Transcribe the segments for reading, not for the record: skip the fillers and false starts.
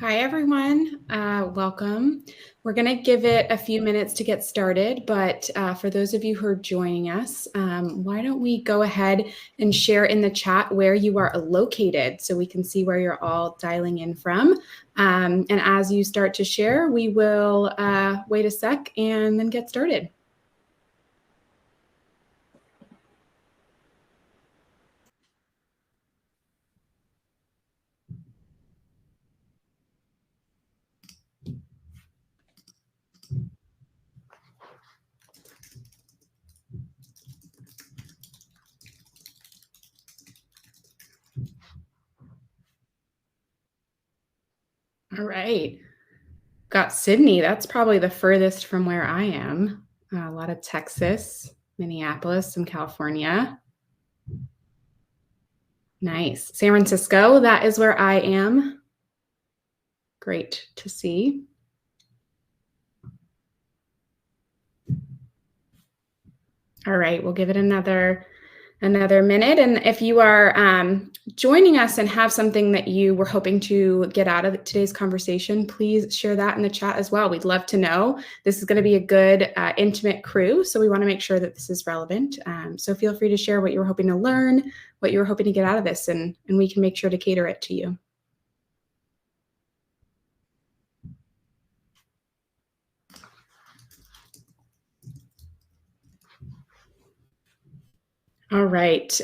Hi, everyone. Welcome. We're going to give it a few minutes to get started, but for those of you who are joining us, why don't we go ahead and share in the chat where you are located so we can see where you're all dialing in from. And as you start to share, we will wait a sec and then get started. All right. Got Sydney. That's probably the furthest from where I am. A lot of Texas, Minneapolis, and California. Nice. San Francisco, that is where I am. Great to see. All right, we'll give it another minute. And if you are joining us and have something that you were hoping to get out of today's conversation, please share that in the chat as well. We'd love to know. This is going to be a good, intimate crew, so we want to make sure that this is relevant. So feel free to share what you were hoping to learn, what you were hoping to get out of this, and we can make sure to cater it to you. All right.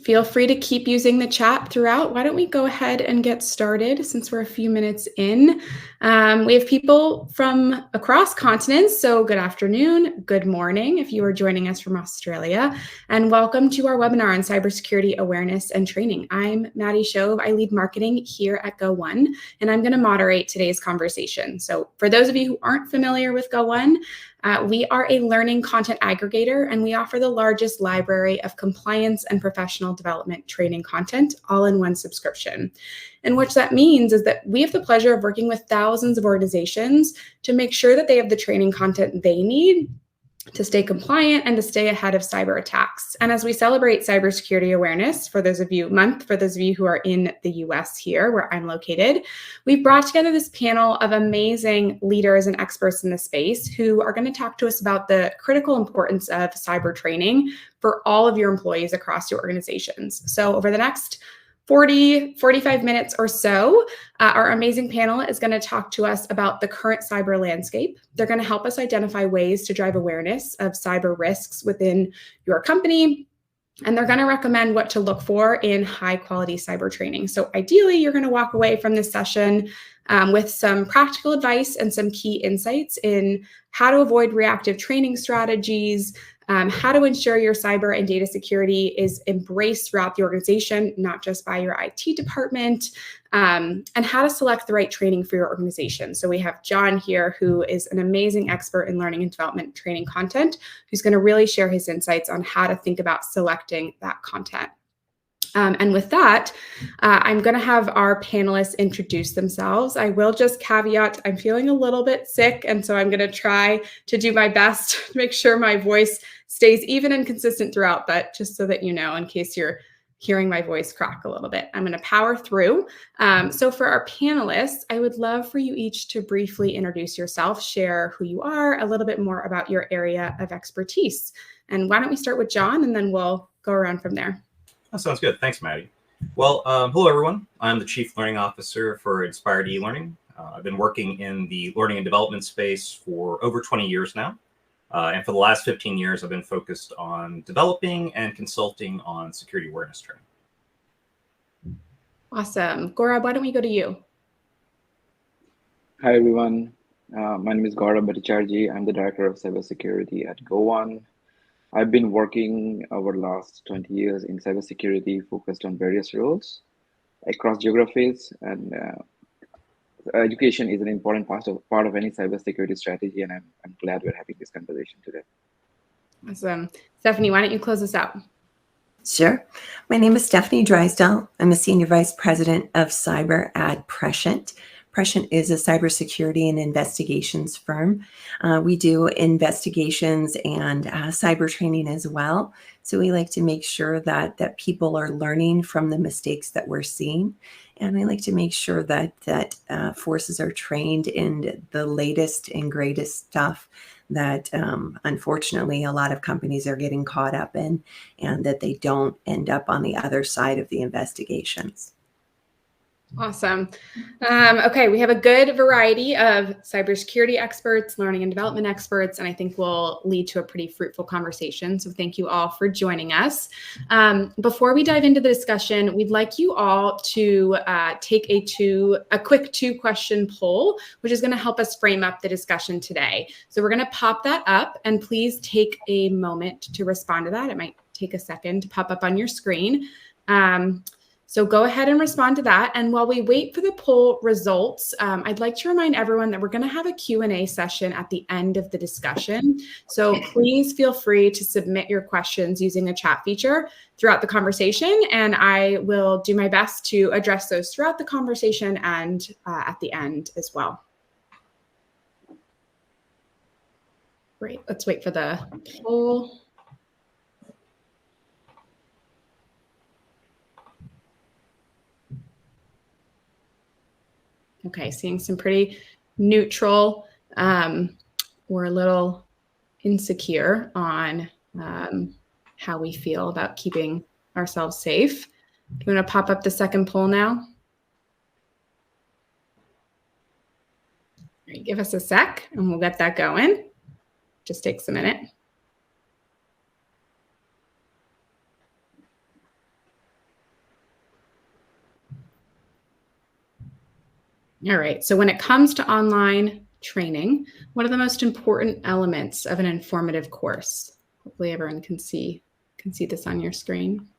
Feel free to keep using the chat throughout. Why don't we go ahead and get started since we're a few minutes in. We have people from across continents, so good afternoon, good morning if you are joining us from Australia, and welcome to our webinar on cybersecurity awareness and training. I'm Madi Shove. I lead marketing here at Go1, and I'm going to moderate today's conversation. So for those of you who aren't familiar with Go1, we are a learning content aggregator, and we offer the largest library of compliance and professional development training content all in one subscription. And what that means is that we have the pleasure of working with thousands of organizations to make sure that they have the training content they need to stay compliant and to stay ahead of cyber attacks. And as we celebrate cybersecurity awareness for those of you who are in the US here, where I'm located, we've brought together this panel of amazing leaders and experts in the space who are going to talk to us about the critical importance of cyber training for all of your employees across your organizations. So over the next 45 minutes or so, our amazing panel is going to talk to us about the current cyber landscape. They're going to help us identify ways to drive awareness of cyber risks within your company, and they're going to recommend what to look for in high-quality cyber training. So ideally, you're going to walk away from this session with some practical advice and some key insights in how to avoid reactive training strategies, how to ensure your cyber and data security is embraced throughout the organization, not just by your IT department, and how to select the right training for your organization. So we have John here, who is an amazing expert in learning and development training content, who's going to really share his insights on how to think about selecting that content. And with that, I'm going to have our panelists introduce themselves. I will just caveat, I'm feeling a little bit sick, and so I'm going to try to do my best to make sure my voice stays even and consistent throughout, but just so that you know, in case you're hearing my voice crack a little bit, I'm going to power through. So for our panelists, I would love for you each to briefly introduce yourself, share who you are, a little bit more about your area of expertise. And why don't we start with John, and then we'll go around from there. That sounds good. Thanks, Maddie. Well, hello, everyone. I'm the Chief Learning Officer for Inspired eLearning. I've been working in the learning and development space for over 20 years now. And for the last 15 years, I've been focused on developing and consulting on security awareness training. Awesome. Gaurab, why don't we go to you? Hi, everyone. My name is Gaurab Bhattacharjee. I'm the Director of Cybersecurity at Go1. I've been working over the last 20 years in cybersecurity, focused on various roles across geographies, and education is an important part of any cybersecurity strategy, and I'm glad we're having this conversation today. Awesome. Stefanie, why don't you close us out? Sure. My name is Stefanie Drysdale. I'm a Senior Vice President of Cyber at Prescient. Prescient is a cybersecurity and investigations firm. We do investigations and cyber training as well. So we like to make sure that people are learning from the mistakes that we're seeing And I like to make sure that forces are trained in the latest and greatest stuff that unfortunately a lot of companies are getting caught up in, and that they don't end up on the other side of the investigations. Awesome. Okay, we have a good variety of cybersecurity experts, learning and development experts, and I think will lead to a pretty fruitful conversation. So thank you all for joining us. Before we dive into the discussion, we'd like you all to take a quick 2-question poll, which is going to help us frame up the discussion today. So we're going to pop that up, and please take a moment to respond to that. It might take a second to pop up on your screen. So go ahead and respond to that. And while we wait for the poll results, I'd like to remind everyone that we're going to have a Q&A session at the end of the discussion. So please feel free to submit your questions using the chat feature throughout the conversation. And I will do my best to address those throughout the conversation and at the end as well. Great. Let's wait for the poll. Okay, seeing some pretty neutral or a little insecure on how we feel about keeping ourselves safe. You want to pop up the second poll now? All right, give us a sec and we'll get that going. Just takes a minute. All right, so when it comes to online training, what are the most important elements of an informative course? Hopefully everyone can see this on your screen.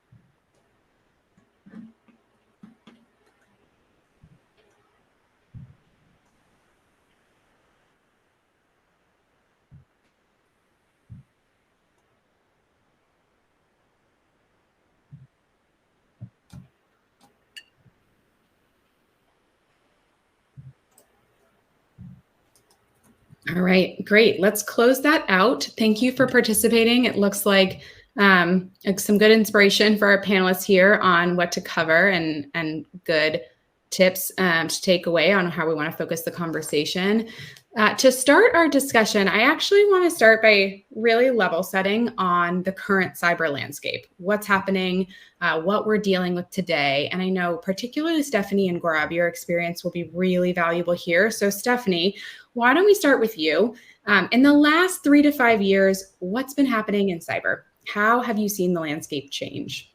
All right, great. Let's close that out. Thank you for participating. It looks like some good inspiration for our panelists here on what to cover and good tips to take away on how we want to focus the conversation. To start our discussion, I actually want to start by really level setting on the current cyber landscape, what's happening, what we're dealing with today. And I know particularly Stefanie and Gaurab, your experience will be really valuable here. So Stefanie, why don't we start with you? In the last 3 to 5 years, what's been happening in cyber? How have you seen the landscape change?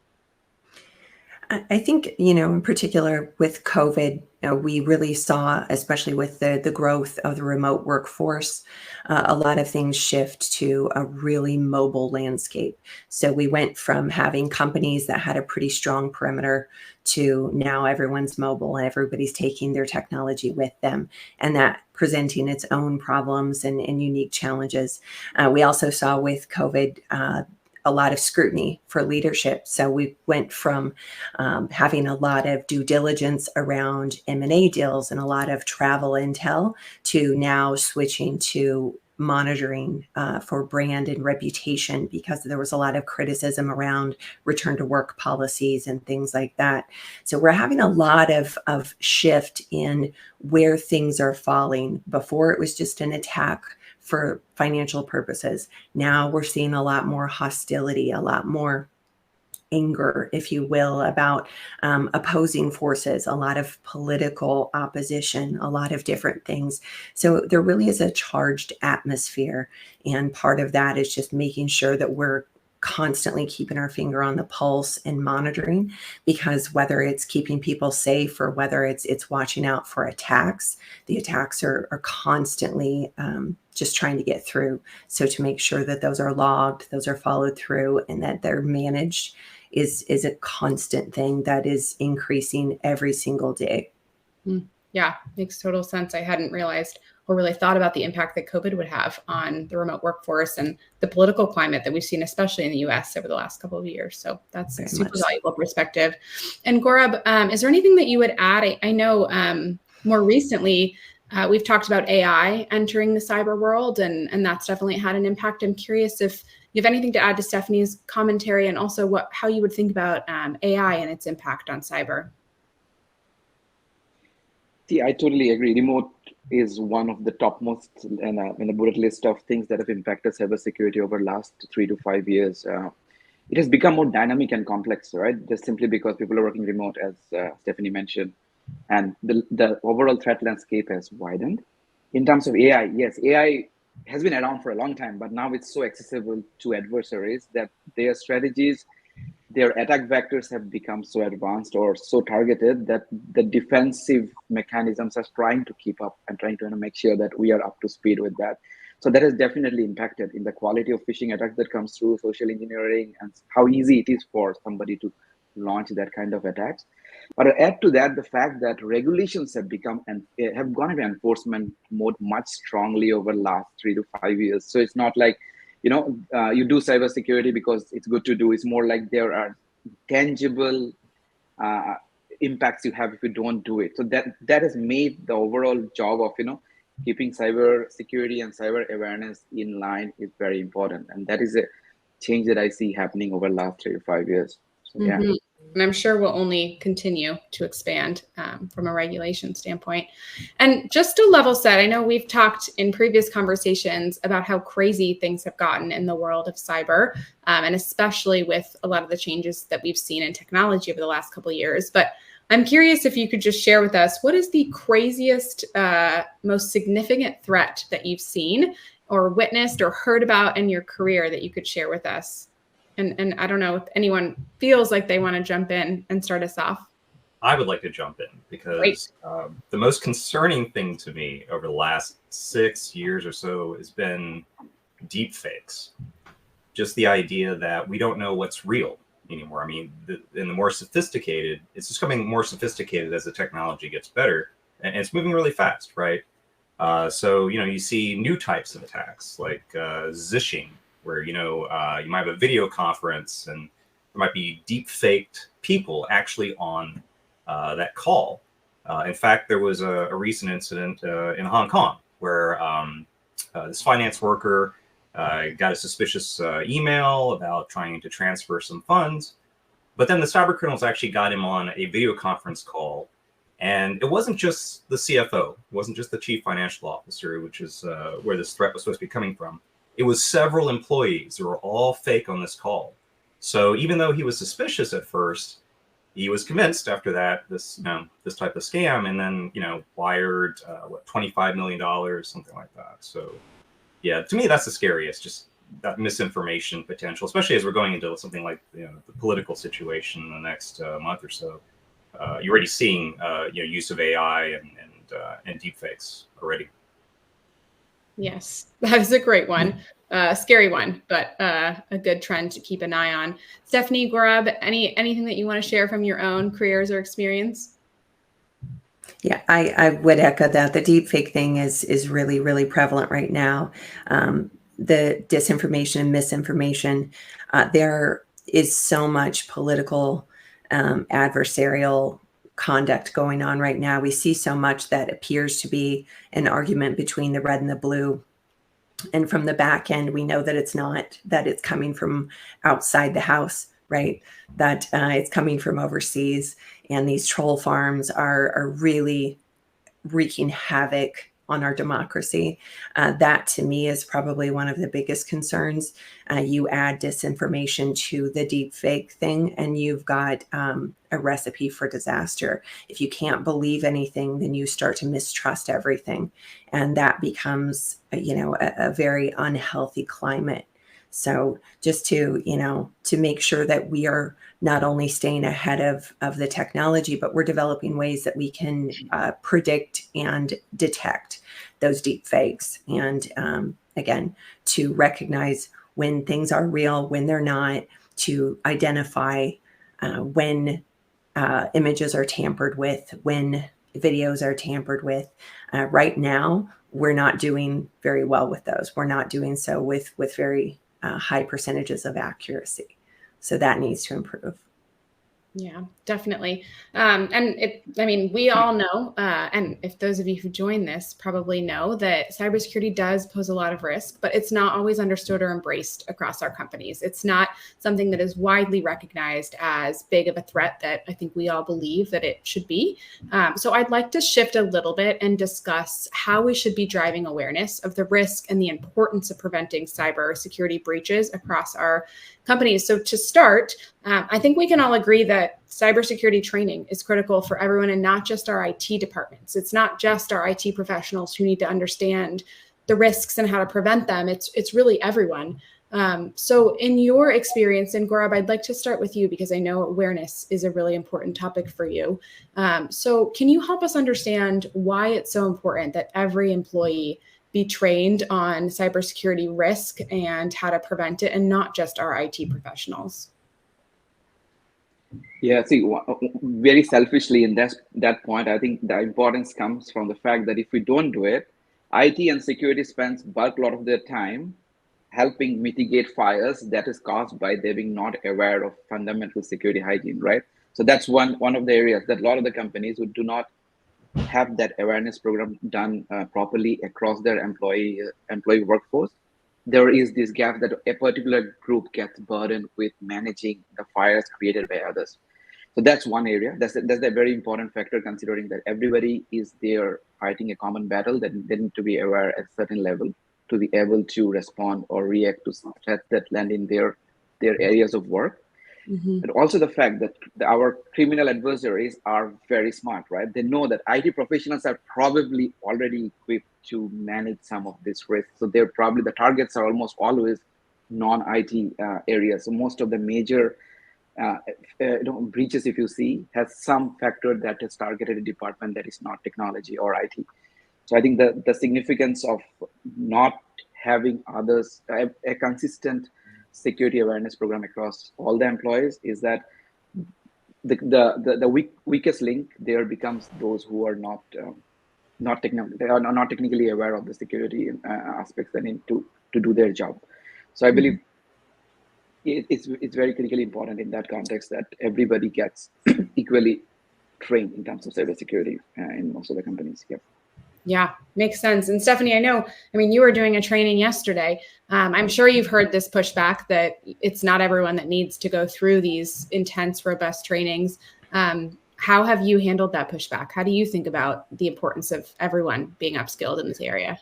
I think, in particular with COVID, we really saw, especially with the growth of the remote workforce, a lot of things shift to a really mobile landscape. So we went from having companies that had a pretty strong perimeter to now everyone's mobile and everybody's taking their technology with them, and that presenting its own problems and unique challenges. We also saw with COVID, a lot of scrutiny for leadership. So we went from having a lot of due diligence around M&A deals and a lot of travel intel to now switching to monitoring for brand and reputation, because there was a lot of criticism around return to work policies and things like that. So we're having a lot of shift in where things are falling. Before it was just an attack for financial purposes. Now we're seeing a lot more hostility, a lot more anger, if you will, about opposing forces, a lot of political opposition, a lot of different things. So there really is a charged atmosphere. And part of that is just making sure that we're constantly keeping our finger on the pulse and monitoring, because whether it's keeping people safe or whether it's watching out for attacks, the attacks are constantly just trying to get through. So to make sure that those are logged, those are followed through, and that they're managed is a constant thing that is increasing every single day. Yeah, makes total sense. I hadn't realized or really thought about the impact that COVID would have on the remote workforce and the political climate that we've seen, especially in the US over the last couple of years. So that's a super valuable perspective. And Gaurab, is there anything that you would add? I know more recently, we've talked about AI entering the cyber world, and that's definitely had an impact. I'm curious if you have anything to add to Stefanie's commentary, and also how you would think about AI and its impact on cyber. Yeah, I totally agree. Remote is one of the topmost in the bullet list of things that have impacted cybersecurity over the last 3 to 5 years. It has become more dynamic and complex, right? Just simply because people are working remote, as Stephanie mentioned, and the overall threat landscape has widened. In terms of AI, yes, AI has been around for a long time, but now it's so accessible to adversaries that their strategies, their attack vectors have become so advanced or so targeted that the defensive mechanisms are trying to keep up and trying to make sure that we are up to speed with that. So that has definitely impacted in the quality of phishing attacks that comes through, social engineering, and how easy it is for somebody to launch that kind of attacks. But add to that the fact that regulations have become and have gone into enforcement mode much strongly over the last 3 to 5 years. So it's not like you do cybersecurity because it's good to do. It's more like there are tangible uh, impacts you have if you don't do it. So that has made the overall job of keeping cyber security and cyber awareness in line is very important, and that is a change that I see happening over the last 3 to 5 years. So yeah. Mhm. And I'm sure will only continue to expand from a regulation standpoint. And just to level set, I know we've talked in previous conversations about how crazy things have gotten in the world of cyber, and especially with a lot of the changes that we've seen in technology over the last couple of years. But I'm curious if you could just share with us, what is the craziest, most significant threat that you've seen or witnessed or heard about in your career that you could share with us? And I don't know if anyone feels like they want to jump in and start us off. I would like to jump in because the most concerning thing to me over the last 6 years or so has been deep fakes. Just the idea that we don't know what's real anymore. I mean, the more sophisticated, it's just becoming more sophisticated as the technology gets better, and it's moving really fast, right? So, you see new types of attacks like zishing, where, you might have a video conference and there might be deep faked people actually on that call. In fact, there was a recent incident in Hong Kong where this finance worker got a suspicious email about trying to transfer some funds. But then the cyber criminals actually got him on a video conference call. And it wasn't just the CFO, it wasn't just the chief financial officer, which is where this threat was supposed to be coming from. It was several employees who were all fake on this call. So even though he was suspicious at first, he was convinced after that this type of scam, and then wired $25 million, something like that. So yeah, to me that's the scariest, just that misinformation potential, especially as we're going into something like the political situation in the next month or so. You're already seeing use of AI and deepfakes already. Yes, that is a great one. Scary one, but a good trend to keep an eye on. Stefanie, Gaurab, anything that you want to share from your own careers or experience? Yeah, I would echo that. The deepfake thing is really, really prevalent right now. The disinformation and misinformation. There is so much political adversarial conduct going on right now. We see so much that appears to be an argument between the red and the blue. And from the back end, we know that it's not, that it's coming from outside the house, right? That it's coming from overseas. And these troll farms are really wreaking havoc on our democracy. That to me is probably one of the biggest concerns. You add disinformation to the deep fake thing and you've got a recipe for disaster. If you can't believe anything, then you start to mistrust everything. And that becomes, a very unhealthy climate. So just to make sure that we are not only staying ahead of the technology, but we're developing ways that we can predict and detect those deep fakes. And again, to recognize when things are real, when they're not, to identify when images are tampered with, when videos are tampered with. Right now, we're not doing very well with those. We're not doing so with very high percentages of accuracy. So that needs to improve. Yeah, definitely. I mean, we all know, and if those of you who join this probably know that cybersecurity does pose a lot of risk, but it's not always understood or embraced across our companies. It's not something that is widely recognized as big of a threat that I think we all believe that it should be. So I'd like to shift a little bit and discuss how we should be driving awareness of the risk and the importance of preventing cybersecurity breaches across our companies. So to start, I think we can all agree that cybersecurity training is critical for everyone and not just our IT departments. It's not just our IT professionals who need to understand the risks and how to prevent them. It's really everyone. So in your experience, and Gaurab, I'd like to start with you because I know awareness is a really important topic for you. So can you help us understand why it's so important that every employee be trained on cybersecurity risk and how to prevent it, and not just our IT professionals? Yeah, see, very selfishly in that point, I think the importance comes from the fact that if we don't do it, IT and security spends bulk lot of their time helping mitigate fires that is caused by they being not aware of fundamental security hygiene, right? So that's one of the areas that a lot of the companies who do not have that awareness program done properly across their employee workforce, there is this gap that a particular group gets burdened with managing the fires created by others. So that's one area. That's a very important factor, considering that everybody is there fighting a common battle, that they need to be aware at a certain level to be able to respond or react to threats that land in their areas of work. Mm-hmm. And also the fact that our criminal adversaries are very smart, right? They know that IT professionals are probably already equipped to manage some of this risk. So they're probably, the targets are almost always non-IT areas. So most of the major breaches, if you see, has some factor that has targeted a department that is not technology or IT. So I think the significance of not having others, a consistent security awareness program across all the employees, is that the weakest link there becomes those who are not technically aware of the security aspects they need to do their job. So I believe it's very critically important in that context that everybody gets equally trained in terms of cybersecurity in most of the companies. Yep. Yeah, makes sense. And Stefanie, I mean, you were doing a training yesterday. I'm sure you've heard this pushback that it's not everyone that needs to go through these intense, robust trainings. How have you handled that pushback? How do you think about the importance of everyone being upskilled in this area?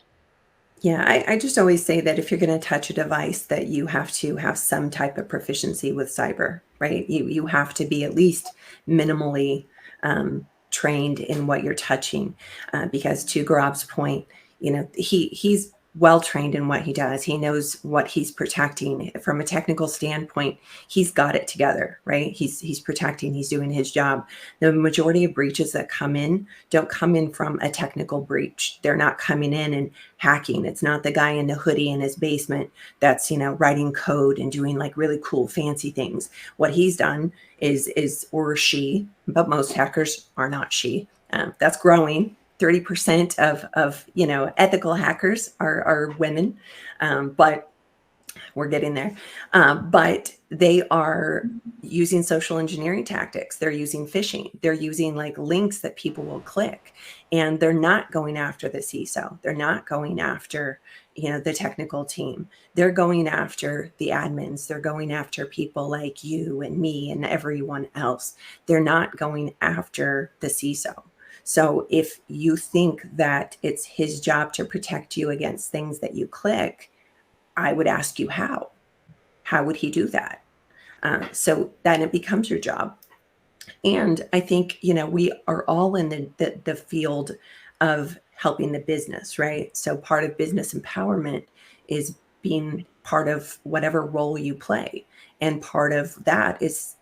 Yeah, I just always say that if you're going to touch a device, that you have to have some type of proficiency with cyber, right? You have to be at least minimally trained in what you're touching, because to Gaurab's point, he's well trained in what he does. He knows what he's protecting from a technical standpoint. He's got it together, right? He's protecting. He's doing his job. The majority of breaches that come in don't come in from a technical breach. They're not coming in and hacking. It's not the guy in the hoodie in his basement that's writing code and doing like really cool fancy things. What he's done is or she, but most hackers are not she. That's growing. 30% of ethical hackers are women, but we're getting there. But they are using social engineering tactics. They're using phishing. They're using like links that people will click, and they're not going after the CISO. They're not going after the technical team. They're going after the admins. They're going after people like you and me and everyone else. They're not going after the CISO. So if you think that it's his job to protect you against things that you click, I would ask you how. How would he do that? So then it becomes your job. And I think, we are all in the field of helping the business, right? So part of business empowerment is being part of whatever role you play. And part of that is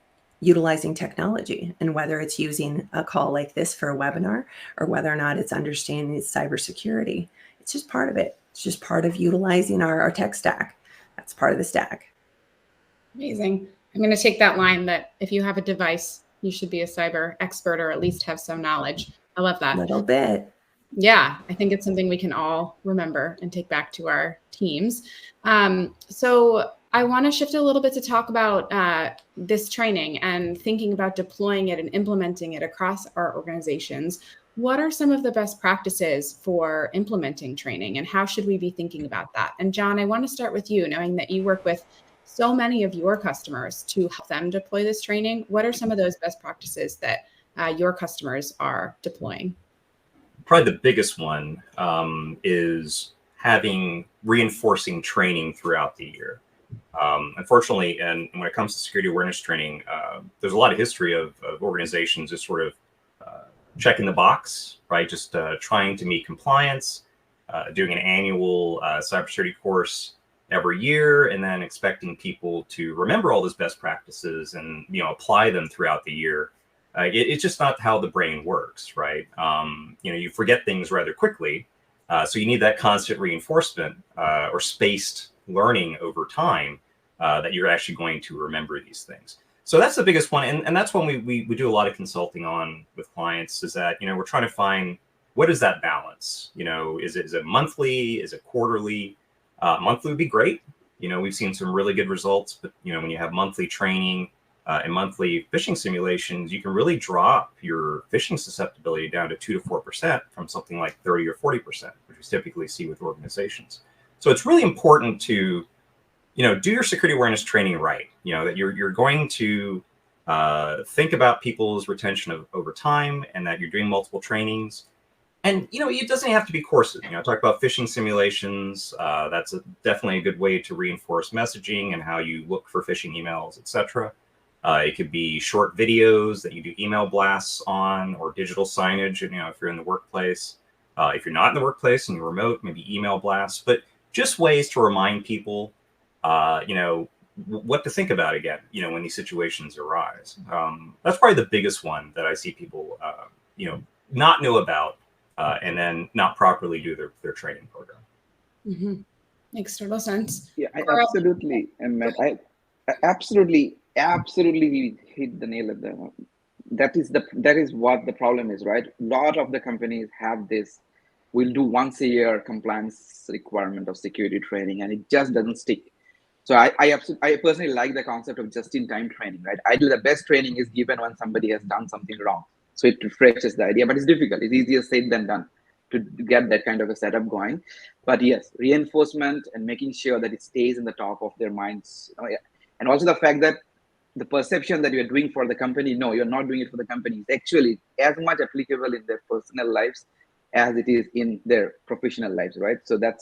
utilizing technology, and whether it's using a call like this for a webinar or whether or not it's understanding cybersecurity, it's just part of it. It's just part of utilizing our tech stack. That's part of the stack. Amazing. I'm going to take that line that if you have a device, you should be a cyber expert or at least have some knowledge. I love that. A little bit. Yeah, I think it's something we can all remember and take back to our teams. So I want to shift a little bit to talk about this training and thinking about deploying it and implementing it across our organizations. What are some of the best practices for implementing training, and how should we be thinking about that? And John, I want to start with you, knowing that you work with so many of your customers to help them deploy this training. What are some of those best practices that your customers are deploying? Probably the biggest one is having reinforcing training throughout the year. Unfortunately, and when it comes to security awareness training, there's a lot of history of organizations just sort of checking the box, right? Just trying to meet compliance, doing an annual cybersecurity course every year, and then expecting people to remember all those best practices and apply them throughout the year. It's just not how the brain works, right? You forget things rather quickly, so you need that constant reinforcement or spaced learning over time that you're actually going to remember these things. So that's the biggest one, and that's one we do a lot of consulting on with clients. Is that we're trying to find what is that balance. Is it monthly? Is it quarterly? Monthly would be great. We've seen some really good results, but when you have monthly training and monthly phishing simulations, you can really drop your phishing susceptibility down to 2 to 4% from something like 30 or 40%, which we typically see with organizations. So it's really important to, do your security awareness training right. That you're going to think about people's retention over time, and that you're doing multiple trainings. And it doesn't have to be courses. Talk about phishing simulations. That's definitely a good way to reinforce messaging and how you look for phishing emails, etc. It could be short videos that you do email blasts on, or digital signage. If you're in the workplace, if you're not in the workplace and you're remote, maybe email blasts. But just ways to remind people, what to think about again, when these situations arise. That's probably the biggest one that I see people, not know about, and then not properly do their training program. Mm-hmm. Makes total sense. Yeah, absolutely. And I absolutely hit the nail at the. That is what the problem is, right? A lot of the companies have this. We'll do once a year compliance requirement of security training, and it just doesn't stick. So I personally like the concept of just-in-time training, right? Ideally, the best training is given when somebody has done something wrong. So it refreshes the idea, but it's difficult. It's easier said than done to get that kind of a setup going. But yes, reinforcement and making sure that it stays in the top of their minds. And also the fact that the perception that you're doing for the company, no, you're not doing it for the company, is actually as much applicable in their personal lives as it is in their professional lives, right? So that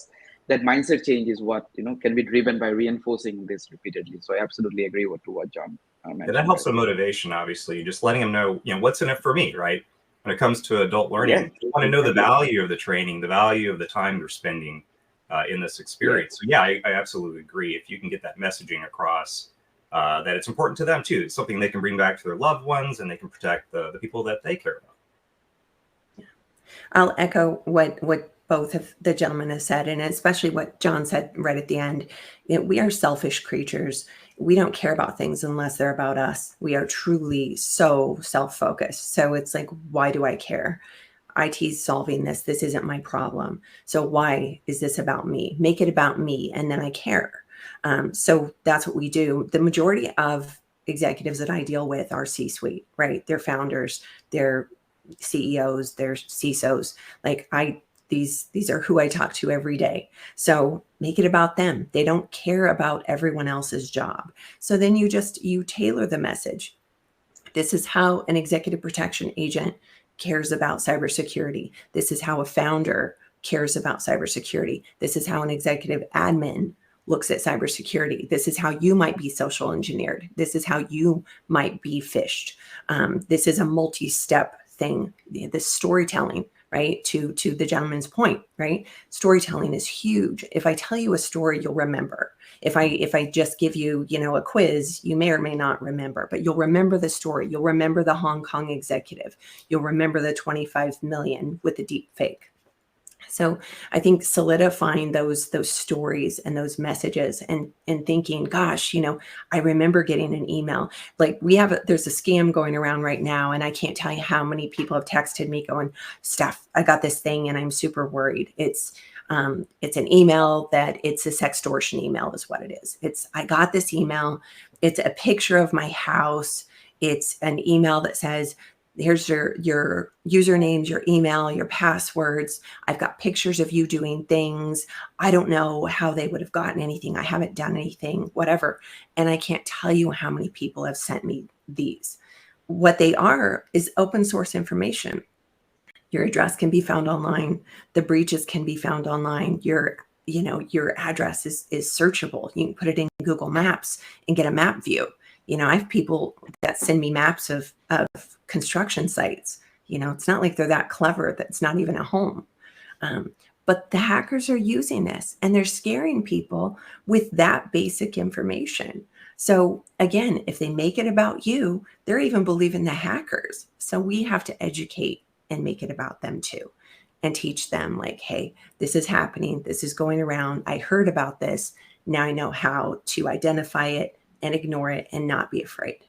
mindset change is what can be driven by reinforcing this repeatedly. So I absolutely agree with what John mentioned. And that helps with motivation, obviously. Just letting them know, what's in it for me, right? When it comes to adult learning, you want to know the value of the training, the value of the time you're spending in this experience. So yeah, I absolutely agree. If you can get that messaging across, that it's important to them too. It's something they can bring back to their loved ones, and they can protect the people that they care about. I'll echo what both of the gentlemen have said, and especially what John said right at the end. We are selfish creatures. We don't care about things unless they're about us. We are truly so self-focused. So it's like, why do I care? IT's solving this. This isn't my problem. So why is this about me? Make it about me, and then I care. So that's what we do. The majority of executives that I deal with are C-suite, right? They're founders, they're CEOs, they're CISOs. These are who I talk to every day. So make it about them. They don't care about everyone else's job. So then you tailor the message. This is how an executive protection agent cares about cybersecurity. This is how a founder cares about cybersecurity. This is how an executive admin looks at cybersecurity. This is how you might be social engineered. This is how you might be phished. This is a multi-step thing. The storytelling, right? To the gentleman's point, right? Storytelling is huge. If I tell you a story, you'll remember. If I just give you, a quiz, you may or may not remember, but you'll remember the story. You'll remember the Hong Kong executive. You'll remember the 25 million with the deep fake. So I think solidifying those stories and those messages and thinking, gosh, I remember getting an email. Like there's a scam going around right now, and I can't tell you how many people have texted me going, Steph, I got this thing and I'm super worried. It's an email that it's a sextortion email is what it is. I got this email. It's a picture of my house. It's an email that says, here's your usernames, your email, your passwords. I've got pictures of you doing things. I don't know how they would have gotten anything. I haven't done anything, whatever. And I can't tell you how many people have sent me these. What they are is open source information. Your address can be found online. The breaches can be found online. Your address is searchable. You can put it in Google Maps and get a map view. I have people that send me maps of construction sites. It's not like they're that clever that's not even a home. But the hackers are using this and they're scaring people with that basic information. So again, if they make it about you, they're even believing the hackers. So we have to educate and make it about them too, and teach them like, hey, this is happening. This is going around. I heard about this. Now I know how to identify it and ignore it and not be afraid.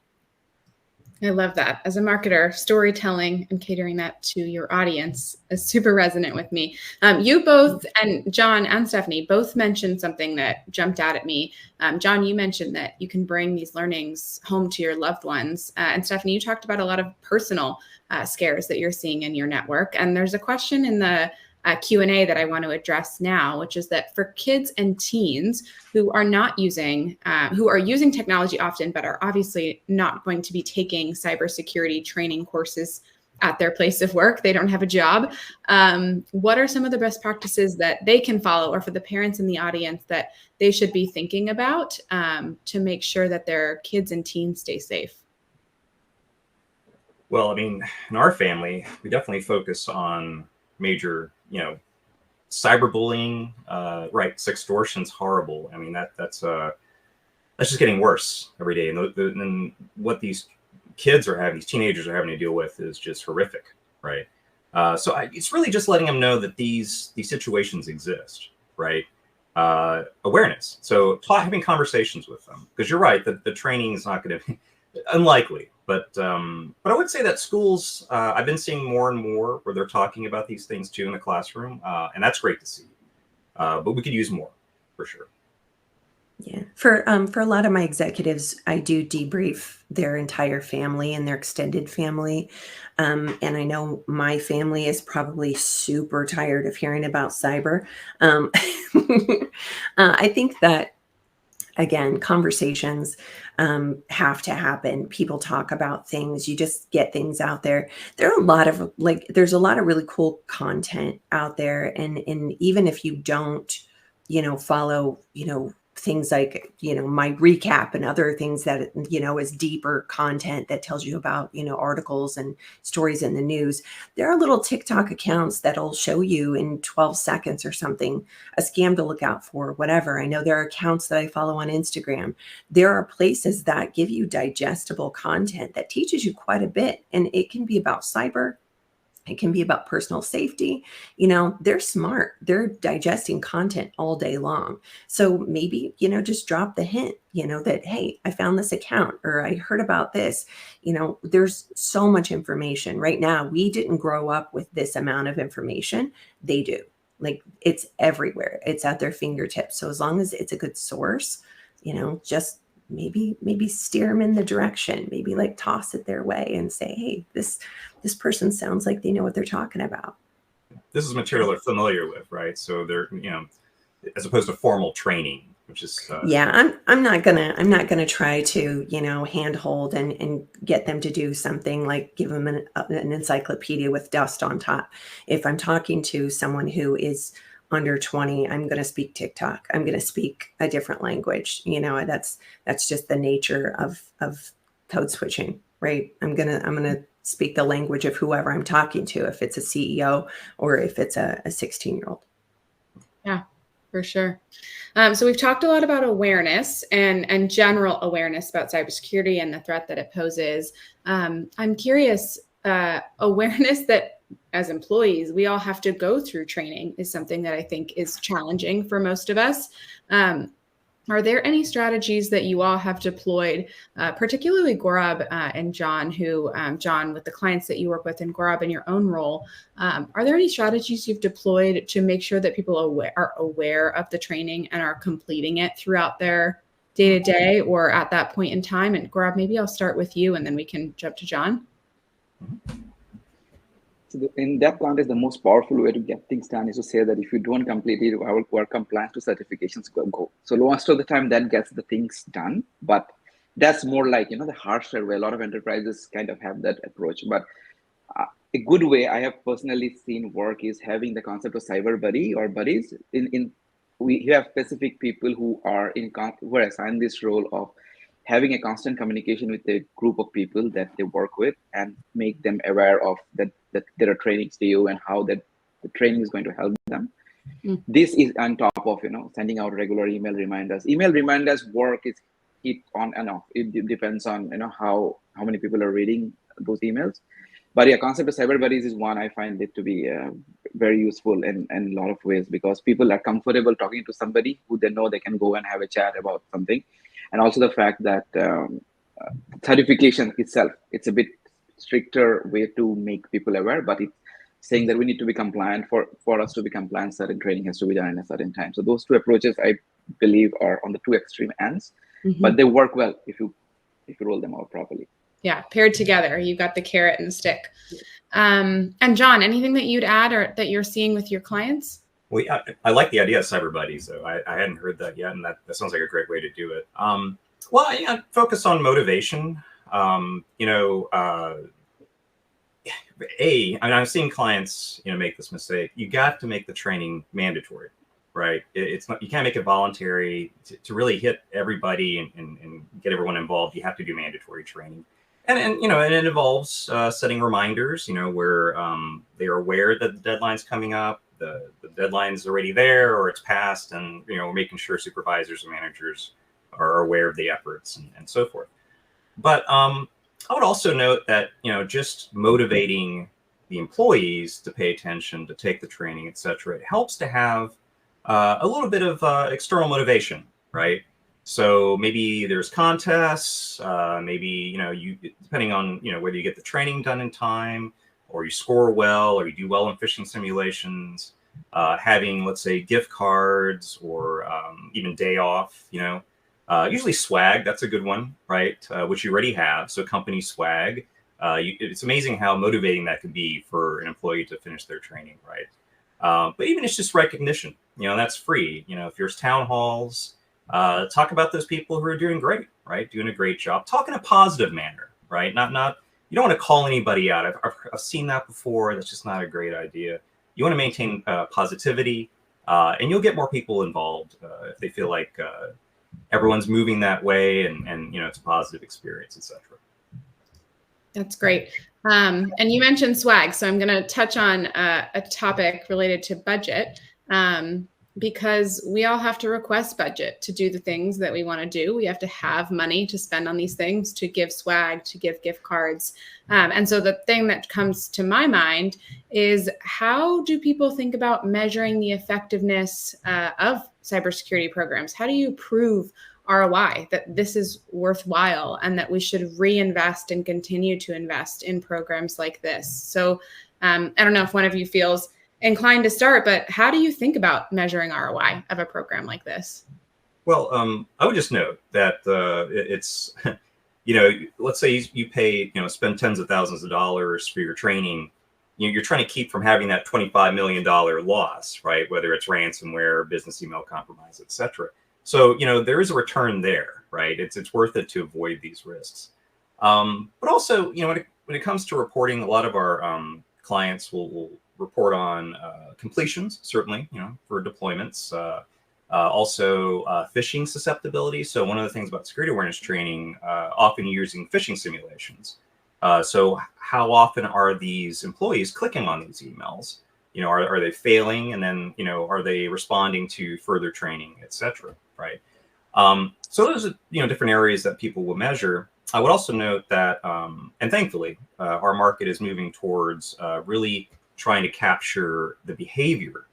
I love that. As a marketer, storytelling and catering that to your audience is super resonant with me. You both, and John and Stefanie, both mentioned something that jumped out at me. John, you mentioned that you can bring these learnings home to your loved ones. And Stefanie, you talked about a lot of personal scares that you're seeing in your network. And there's a question in the Q&A that I want to address now, which is that for kids and teens who are using technology often, but are obviously not going to be taking cybersecurity training courses at their place of work, they don't have a job. What are some of the best practices that they can follow, or for the parents in the audience that they should be thinking about to make sure that their kids and teens stay safe? Well, I mean, in our family, we definitely focus on major, cyberbullying, right? Sextortion's horrible. I mean, that's just getting worse every day. And what these kids are having, these teenagers are having to deal with is just horrific, right? So it's really just letting them know that these situations exist, right? Awareness. So having conversations with them, because you're right that the training is not going to be unlikely. But I would say that schools, I've been seeing more and more where they're talking about these things too in the classroom, and that's great to see. But we could use more, for sure. Yeah, for a lot of my executives, I do debrief their entire family and their extended family, and I know my family is probably super tired of hearing about cyber. I think that, again, conversations have to happen. People talk about things. You just get things out there. There's a lot of really cool content out there. And even if you don't, follow, things like, my recap and other things that, is deeper content that tells you about, articles and stories in the news. There are little TikTok accounts that'll show you in 12 seconds or something, a scam to look out for, whatever. I know there are accounts that I follow on Instagram. There are places that give you digestible content that teaches you quite a bit. And it can be about cyber. It can be about personal safety. They're smart. They're digesting content all day long. So maybe, just drop the hint, that, hey, I found this account or I heard about this. There's so much information right now. We didn't grow up with this amount of information. They do. Like, it's everywhere. It's at their fingertips. So as long as it's a good source, just maybe steer them in the direction, maybe like toss it their way and say, hey, this person sounds like they know what they're talking about. This is material they're familiar with, right? So they're, as opposed to formal training, which is yeah, I'm not gonna try to handhold and get them to do something like give them an encyclopedia with dust on top. If I'm talking to someone who is under 20, I'm going to speak TikTok. I'm going to speak a different language. That's just the nature of code switching, right? I'm going to speak the language of whoever I'm talking to, if it's a CEO or if it's a 16-year-old. Yeah, for sure. So we've talked a lot about awareness and general awareness about cybersecurity and the threat that it poses. I'm curious, awareness that as employees, we all have to go through training is something that I think is challenging for most of us. Are there any strategies that you all have deployed, particularly Gaurab and John, John, with the clients that you work with, and Gaurab in your own role? Are there any strategies you've deployed to make sure that people are aware of the training and are completing it throughout their day-to-day or at that point in time? And Gaurab, maybe I'll start with you and then we can jump to John. So in that context, the most powerful way to get things done is to say that if you don't complete it, our compliance to certifications go. So most of the time that gets the things done, but that's more like, the harsher way. A lot of enterprises kind of have that approach. But a good way I have personally seen work is having the concept of cyber buddy or buddies. We have specific people who are assigned this role of having a constant communication with a group of people that they work with and make them aware of that there are trainings due and how that the training is going to help them. This is on top of sending out regular email reminders. Email reminders work is hit on and off. It depends on how many people are reading those emails. But yeah, concept of cyber buddies is one I find it to be very useful in a lot of ways, because people are comfortable talking to somebody who they know they can go and have a chat about something. And also the fact that certification itself, it's a bit stricter way to make people aware, but it's saying that we need to be compliant. For us to be compliant, certain training has to be done in a certain time. So those two approaches, I believe, are on the two extreme ends, but they work well if you roll them out properly. Yeah, paired together, you got the carrot and the stick. And John, anything that you'd add or that you're seeing with your clients? Well, yeah, I like the idea of cyber buddies, though. I hadn't heard that yet, and that sounds like a great way to do it. Focus on motivation. I've seen clients, make this mistake. You got to make the training mandatory, right? It's not, you can't make it voluntary. To really hit everybody and get everyone involved, you have to do mandatory training. And it involves setting reminders, where they are aware that the deadline's coming up. The deadline's already there or it's passed, and we're making sure supervisors and managers are aware of the efforts and so forth. But I would also note that just motivating the employees to pay attention, to take the training, etc., it helps to have a little bit of external motivation, right? So maybe there's contests, maybe you, depending on whether you get the training done in time, or you score well, or you do well in phishing simulations, having, let's say, gift cards, or even day off, usually swag, that's a good one, right? Which you already have, so company swag. It's amazing how motivating that can be for an employee to finish their training, right? But even it's just recognition, that's free. If there's town halls, talk about those people who are doing great, right? Doing a great job. Talk in a positive manner, right? Not you don't want to call anybody out. I've seen that before. That's just not a great idea. You want to maintain positivity, and you'll get more people involved if they feel like everyone's moving that way, and it's a positive experience, etc. That's great. And you mentioned swag, so I'm going to touch on a topic related to budget, because we all have to request budget to do the things that we want to do. We have to have money to spend on these things, to give swag, to give gift cards. And so the thing that comes to my mind is, how do people think about measuring the effectiveness of cybersecurity programs? How do you prove ROI, that this is worthwhile and that we should reinvest and continue to invest in programs like this? So I don't know if one of you feels inclined to start, but how do you think about measuring ROI of a program like this? Well, I would just note that it's, let's say you pay, spend tens of thousands of dollars for your training. You're trying to keep from having that $25 million loss, right? Whether it's ransomware, business email compromise, etc. So, there is a return there, right? It's worth it to avoid these risks. But also, when it comes to reporting, a lot of our clients will report on completions, certainly, for deployments. Also phishing susceptibility. So one of the things about security awareness training, often using phishing simulations. So how often are these employees clicking on these emails? Are they failing? And then, are they responding to further training, etc. Right? So those are, different areas that people will measure. I would also note that, and thankfully, our market is moving towards really trying to capture the behavior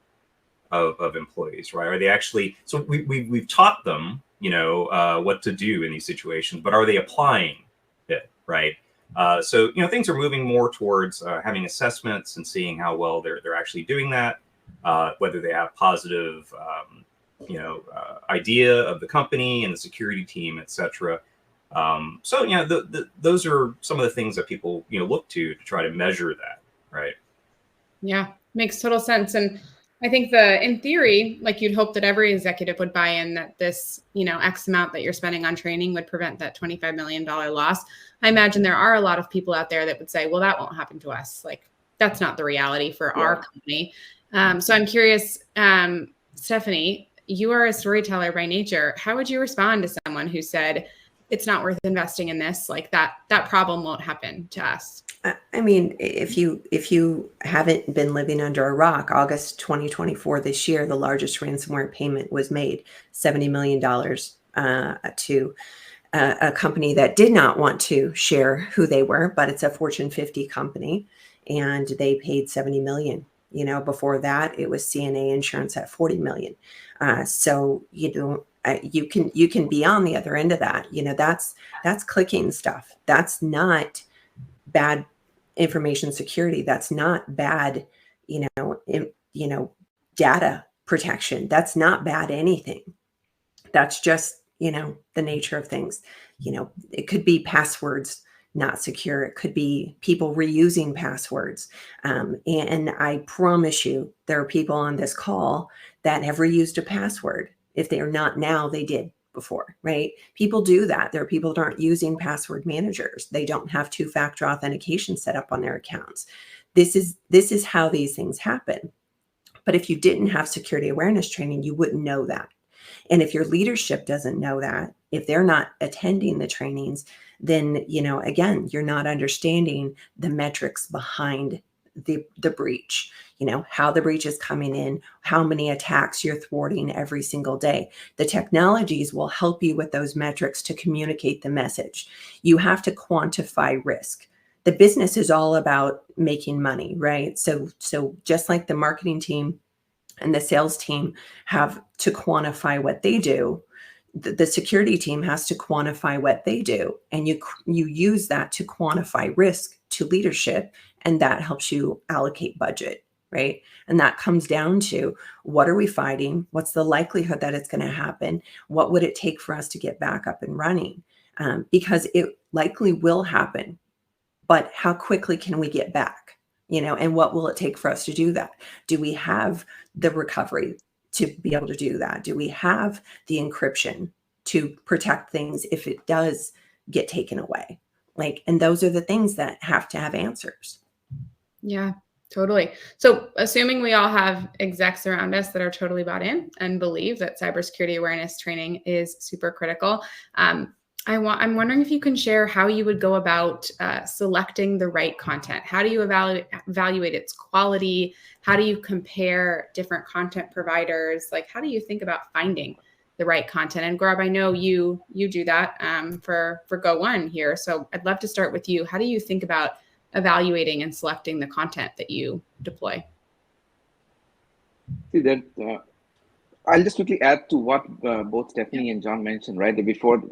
of employees, right? Are they actually, so we've taught them what to do in these situations, but are they applying it, right? So things are moving more towards having assessments and seeing how well they're actually doing that, whether they have positive idea of the company and the security team, etc. Those are some of the things that people look to try to measure that, right? Yeah, makes total sense. And I think in theory, like you'd hope that every executive would buy in that this, X amount that you're spending on training would prevent that $25 million loss. I imagine there are a lot of people out there that would say, well, that won't happen to us. Like, that's not the reality for our company. So I'm curious, Stefanie, you are a storyteller by nature. How would you respond to someone who said, it's not worth investing in this? Like that problem won't happen to us. I mean, if you haven't been living under a rock, August 2024, this year, the largest ransomware payment was made, $70 million to a company that did not want to share who they were, but it's a Fortune 50 company, and they paid $70 million. Before that, it was CNA Insurance at $40 million. So you can be on the other end of that. That's clicking stuff. That's not bad information security. That's not bad, data protection. That's not bad anything. That's just, the nature of things. It could be passwords not secure. It could be people reusing passwords. And I promise you, there are people on this call that have reused a password. If they are not now, they did before, right? People do that. There are people that aren't using password managers. They don't have two-factor authentication set up on their accounts. This is how these things happen. But if you didn't have security awareness training, you wouldn't know that. And if your leadership doesn't know that, if they're not attending the trainings, then, again, you're not understanding the metrics behind the breach, how the breach is coming in, how many attacks you're thwarting every single day. The technologies will help you with those metrics to communicate the message. You have to quantify risk. The business is all about making money, right? So just like the marketing team and the sales team have to quantify what they do, the security team has to quantify what they do. And you use that to quantify risk to leadership, and that helps you allocate budget, right? And that comes down to, what are we fighting? What's the likelihood that it's going to happen? What would it take for us to get back up and running? Because it likely will happen, but how quickly can we get back? And what will it take for us to do that? Do we have the recovery to be able to do that? Do we have the encryption to protect things if it does get taken away? And those are the things that have to have answers. Yeah, totally. So assuming we all have execs around us that are totally bought in and believe that cybersecurity awareness training is super critical, I'm wondering if you can share how you would go about selecting the right content. How do you evaluate its quality? How do you compare different content providers? How do you think about finding the right content? And Gaurab, I know you do that for Go One here. So I'd love to start with you. How do you think about evaluating and selecting the content that you deploy? See that. I'll just quickly add to what both Stefanie and John mentioned, right? Before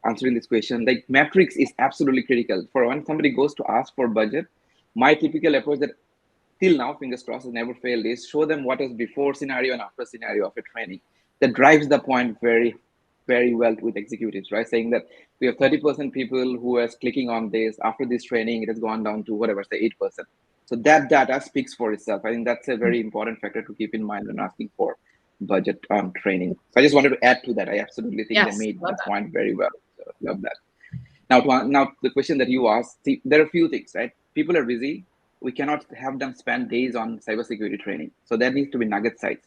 answering this question, metrics is absolutely critical. For when somebody goes to ask for budget, my typical approach that till now, fingers crossed, has never failed, is show them what is before scenario and after scenario of a training. That drives the point very, very well with executives, right? Saying that we have 30% people who are clicking on this. After this training, it has gone down to whatever, say 8%. So that data speaks for itself. I think that's a very important factor to keep in mind when asking for budget training. So I just wanted to add to that. I absolutely think they made that point very well. So love that. Now the question that you asked, see, there are a few things, right? People are busy. We cannot have them spend days on cybersecurity training. So there needs to be nugget sites,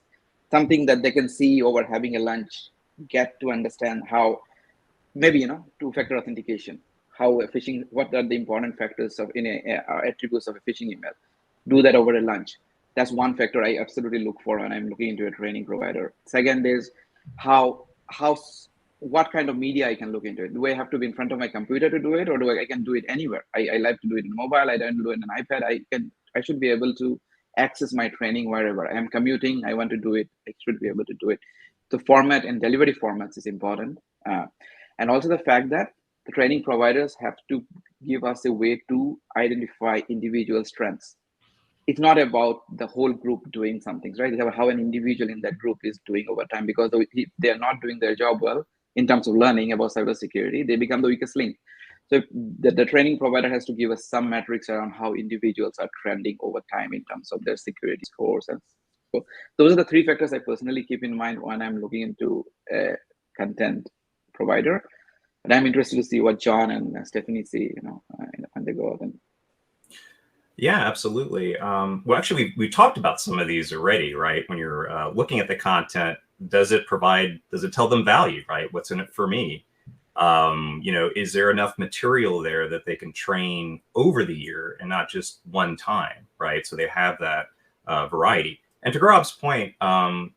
something that they can see over having a lunch, get to understand how, maybe, two-factor authentication, how phishing, what are the important factors of attributes of a phishing email. Do that over a lunch. That's one factor I absolutely look for when I'm looking into a training provider. Second is what kind of media I can look into it. Do I have to be in front of my computer to do it, or I can do it anywhere? I like to do it in mobile. I don't do it on an iPad. I should be able to access my training wherever I am commuting. I want to do it. I should be able to do it. the format and delivery formats is important. And also the fact that the training providers have to give us a way to identify individual strengths. It's not about the whole group doing something, right? It's about how an individual in that group is doing over time, because if they're not doing their job well in terms of learning about cybersecurity, they become the weakest link. So the training provider has to give us some metrics around how individuals are trending over time in terms of their security scores. And so those are the three factors I personally keep in mind when I'm looking into a content provider. But I'm interested to see what John and Stefanie see, when they go out. And yeah, absolutely. Well, actually, we talked about some of these already, right? When you're looking at the content, does it tell them value, right? What's in it for me? Is there enough material there that they can train over the year and not just one time, right? So they have that variety. And to Gaurab's point, a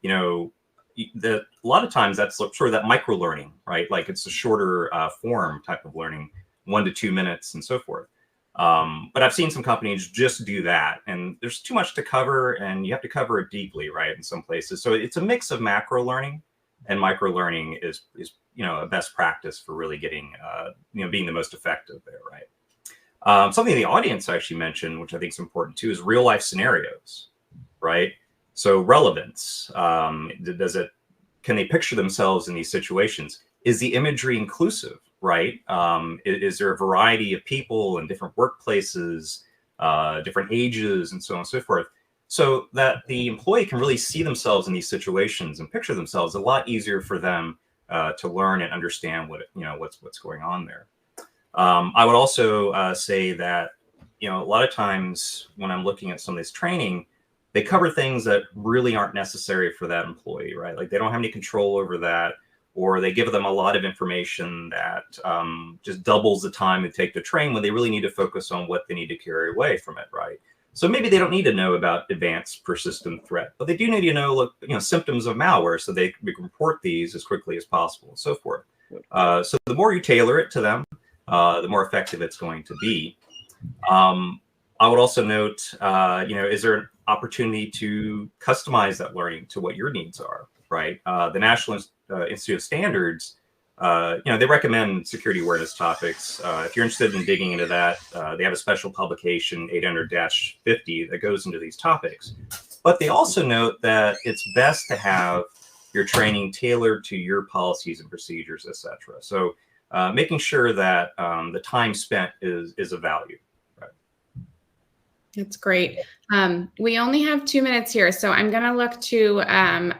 lot of times that's sort of that micro learning, right? Like it's a shorter form type of learning, 1 to 2 minutes and so forth. But I've seen some companies just do that, and there's too much to cover, and you have to cover it deeply, right? In some places, so it's a mix of macro learning and micro learning is a best practice for really getting being the most effective there, right? Something the audience actually mentioned, which I think is important too, is real life scenarios, right? So relevance, can they picture themselves in these situations? Is the imagery inclusive? Right? Is there a variety of people in different workplaces, different ages, and so on and so forth, so that the employee can really see themselves in these situations and picture themselves? A lot easier for them to learn and understand what's going on there. I would also say that a lot of times when I'm looking at some of this training, they cover things that really aren't necessary for that employee, right? Like they don't have any control over that, or they give them a lot of information that just doubles the time it takes to train when they really need to focus on what they need to carry away from it, right? So maybe they don't need to know about advanced persistent threat, but they do need to know, symptoms of malware so they can report these as quickly as possible and so forth. So the more you tailor it to them, the more effective it's going to be. I would also note, is there an opportunity to customize that learning to what your needs are, right? The National Institute of Standards, they recommend security awareness topics. If you're interested in digging into that, they have a special publication, 800-50, that goes into these topics. But they also note that it's best to have your training tailored to your policies and procedures, etc. So making sure that the time spent is of value. That's great. We only have 2 minutes here, so I'm going to look to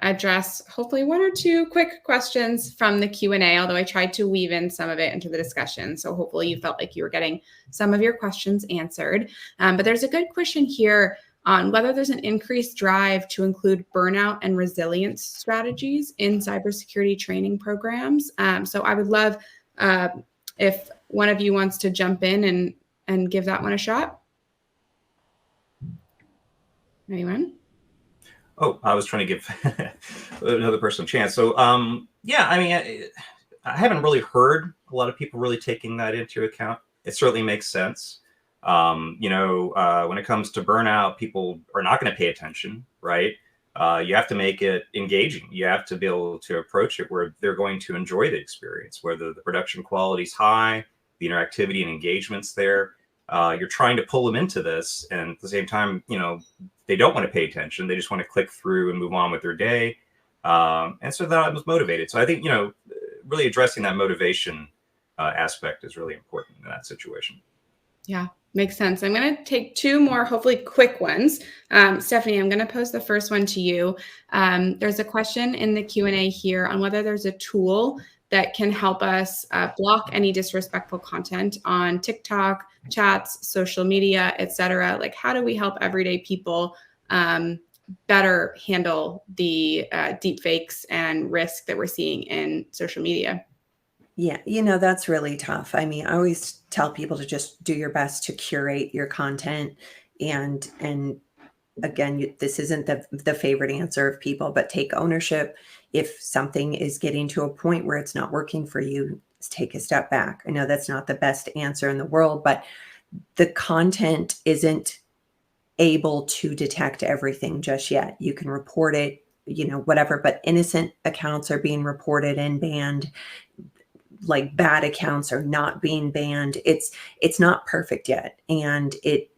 address hopefully 1 or 2 quick questions from the Q&A, although I tried to weave in some of it into the discussion. So hopefully you felt like you were getting some of your questions answered. But there's a good question here on whether there's an increased drive to include burnout and resilience strategies in cybersecurity training programs. So I would love if one of you wants to jump in and give that one a shot. Anyone? Oh, I was trying to give another person a chance. So, I haven't really heard a lot of people really taking that into account. It certainly makes sense. When it comes to burnout, people are not going to pay attention, right? You have to make it engaging. You have to be able to approach it where they're going to enjoy the experience, whether the production quality is high, the interactivity and engagement's there. You're trying to pull them into this, and at the same time, they don't want to pay attention. They just want to click through and move on with their day. And so that I was motivated. So I think, really addressing that motivation aspect is really important in that situation. Yeah, makes sense. I'm going to take 2 more, hopefully quick ones. Stefanie, I'm going to pose the first one to you. There's a question in the Q&A here on whether there's a tool that can help us block any disrespectful content on TikTok, chats, social media, etc. Like, how do we help everyday people better handle the deep fakes and risk that we're seeing in social media? Yeah, that's really tough. I mean, I always tell people to just do your best to curate your content. And again, this isn't the favorite answer of people, but take ownership. If something is getting to a point where it's not working for you, take a step back. I know that's not the best answer in the world, but the content isn't able to detect everything just yet. You can report it, whatever, but innocent accounts are being reported and banned. Like bad accounts are not being banned. It's not perfect yet. And it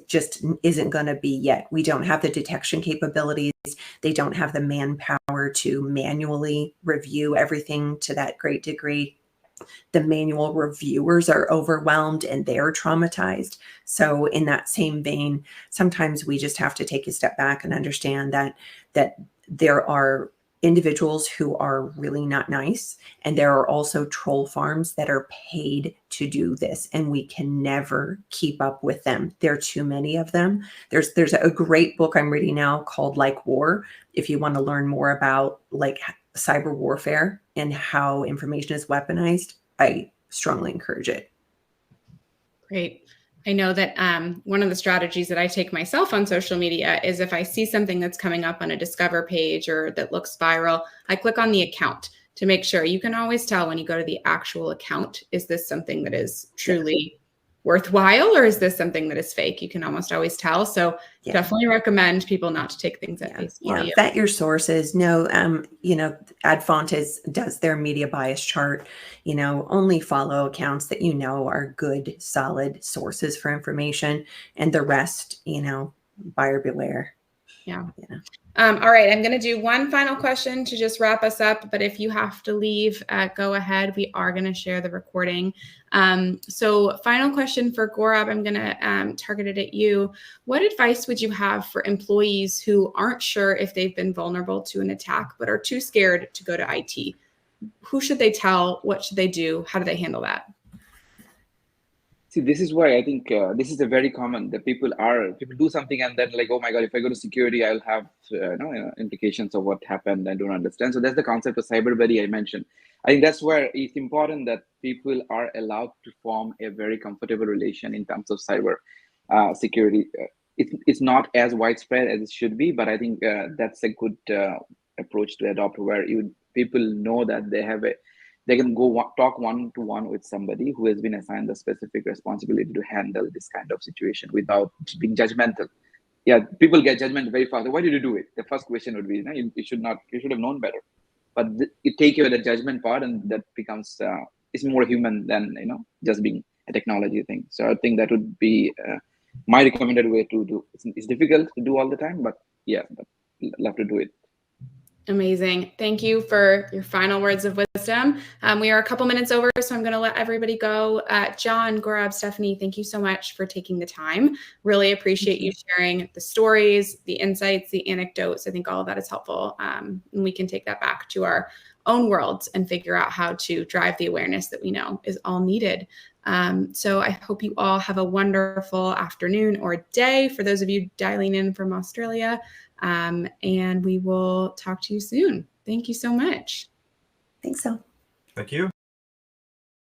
just isn't going to be yet. We don't have the detection capabilities. They don't have the manpower to manually review everything to that great degree. The manual reviewers are overwhelmed and they're traumatized. So in that same vein, sometimes we just have to take a step back and understand that there are individuals who are really not nice, and there are also troll farms that are paid to do this, and we can never keep up with them. There are too many of them. There's a great book I'm reading now called Like War, if you want to learn more about like cyber warfare and how information is weaponized. I strongly encourage it. Great. I know that one of the strategies that I take myself on social media is if I see something that's coming up on a Discover page or that looks viral, I click on the account to make sure. You can always tell when you go to the actual account, is this something that is truly worthwhile, or is this something that is fake? You can almost always tell. So definitely recommend people not to take things at face value. Vet your sources. No, Adfontes does their media bias chart. Only follow accounts that are good, solid sources for information, and the rest, buyer beware. Yeah. All right. I'm going to do one final question to just wrap us up. But if you have to leave, go ahead. We are going to share the recording. So final question for Gaurab, I'm going to target it at you. What advice would you have for employees who aren't sure if they've been vulnerable to an attack, but are too scared to go to IT? Who should they tell? What should they do? How do they handle that? See, this is why I think this is a very common that people do something and then like, oh my God, if I go to security, I'll have implications of what happened. I don't understand. So that's the concept of cyber buddy I mentioned. I think that's where it's important that people are allowed to form a very comfortable relation in terms of cyber security. It's not as widespread as it should be, but I think that's a good approach to adopt, where people know that they can go talk one-to-one with somebody who has been assigned the specific responsibility to handle this kind of situation without being judgmental. Yeah, people get judgmental very fast. Why did you do it? The first question would be, you should have known better. But you take away the judgment part, and that becomes it's more human than just being a technology thing. So I think that would be my recommended way to do. It's difficult to do all the time, but love to do it. Amazing. Thank you for your final words of wisdom. We are a couple minutes over, so I'm going to let everybody go. John, Gaurab, Stefanie, thank you so much for taking the time. Really appreciate you sharing the stories, the insights, the anecdotes. I think all of that is helpful. And we can take that back to our own worlds and figure out how to drive the awareness that we know is all needed. So I hope you all have a wonderful afternoon or day for those of you dialing in from Australia. And we will talk to you soon. Thank you so much. Thanks so. Thank you.